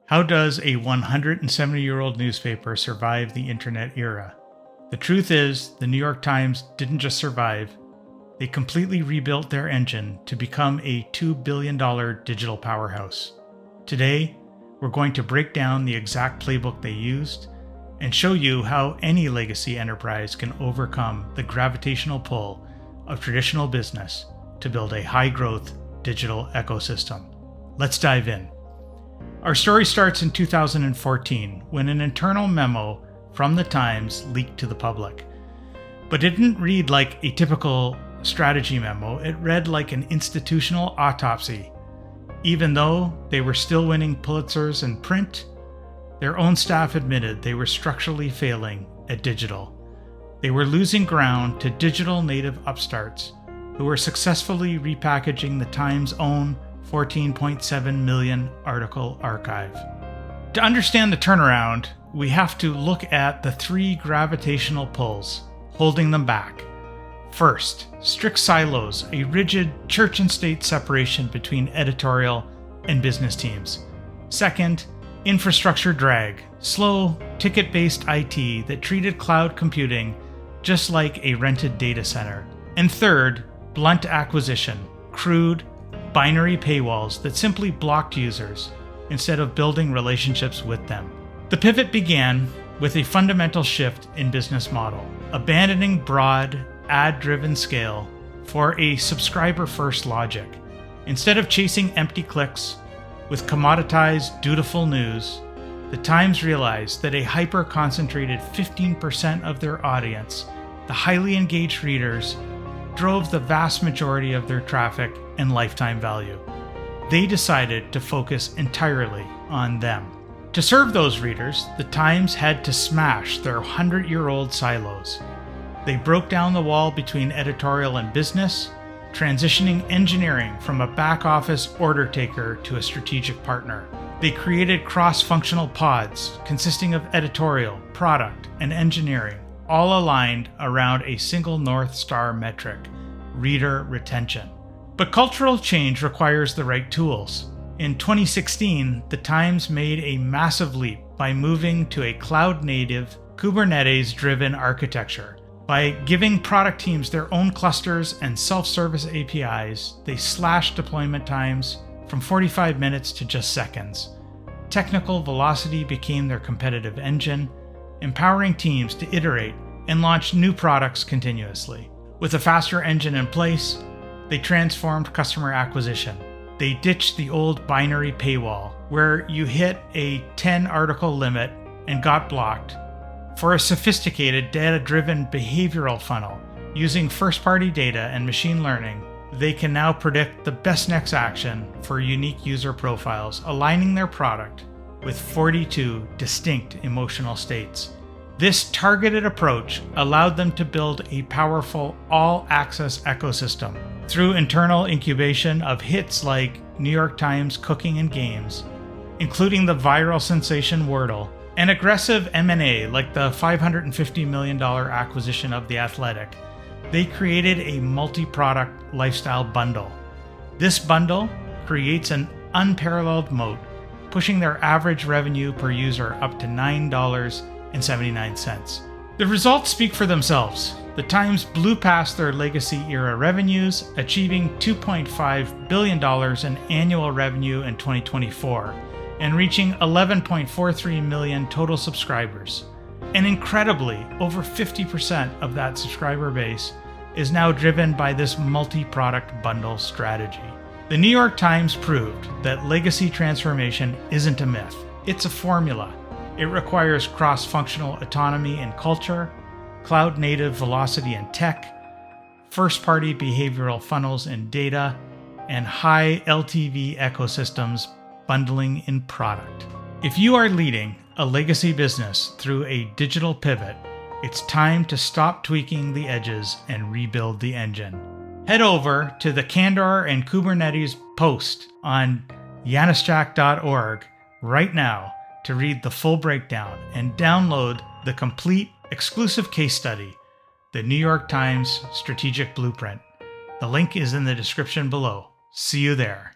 How does a 170-year-old newspaper survive the internet era? The truth is, the New York Times didn't just survive, they completely rebuilt their engine to become a $2 billion digital powerhouse. Today, we're going to break down the exact playbook they used and show you how any legacy enterprise can overcome the gravitational pull of traditional business to build a high-growth digital ecosystem. Let's dive in. Our story starts in 2014 when an internal memo from the Times leaked to the public. But it didn't read like a typical strategy memo, it read like an institutional autopsy. Even though they were still winning Pulitzers in print, their own staff admitted they were structurally failing at digital. They were losing ground to digital native upstarts who were successfully repackaging the Times' own 14.7 million article archive. To understand the turnaround, we have to look at the three gravitational pulls holding them back. First, strict silos, a rigid church and state separation between editorial and business teams. Second, infrastructure drag, slow, ticket-based IT that treated cloud computing just like a rented data center. And third, blunt acquisition, crude, binary paywalls that simply blocked users instead of building relationships with them. The pivot began with a fundamental shift in business model, abandoning broad, ad-driven scale for a subscriber-first logic. Instead of chasing empty clicks with commoditized, dutiful news, the Times realized that a hyper-concentrated 15% of their audience, the highly engaged readers, drove the vast majority of their traffic and lifetime value. They decided to focus entirely on them. To serve those readers, the Times had to smash their 100-year-old silos. They broke down the wall between editorial and business, transitioning engineering from a back-office order taker to a strategic partner. They created cross-functional pods consisting of editorial, product, and engineering, all aligned around a single North Star metric: reader retention. But cultural change requires the right tools. In 2016, the Times made a massive leap by moving to a cloud-native, Kubernetes-driven architecture. By giving product teams their own clusters and self-service APIs, they slashed deployment times from 45 minutes to just seconds. Technical velocity became their competitive engine, empowering teams to iterate and launch new products continuously. With a faster engine in place, they transformed customer acquisition. They ditched the old binary paywall, where you hit a 10-article limit and got blocked, for a sophisticated data-driven behavioral funnel. Using first-party data and machine learning, they can now predict the best next action for unique user profiles, aligning their product with 42 distinct emotional states. This targeted approach allowed them to build a powerful all-access ecosystem. Through internal incubation of hits like New York Times Cooking and Games, including the viral sensation Wordle, and aggressive M&A like the $550 million acquisition of The Athletic, they created a multi-product lifestyle bundle. This bundle creates an unparalleled moat, pushing their average revenue per user up to $9.79. The results speak for themselves. The Times blew past their legacy-era revenues, achieving $2.5 billion in annual revenue in 2024, and reaching 11.43 million total subscribers. And incredibly, over 50% of that subscriber base is now driven by this multi-product bundle strategy. The New York Times proved that legacy transformation isn't a myth, it's a formula. It requires cross-functional autonomy in culture, cloud-native velocity in tech, first-party behavioral funnels in data, and high LTV ecosystems bundling in product. If you are leading a legacy business through a digital pivot, it's time to stop tweaking the edges and rebuild the engine. Head over to the Candor and Kubernetes post on yanisjack.org right now to read the full breakdown and download the complete exclusive case study, the New York Times Strategic Blueprint. The link is in the description below. See you there.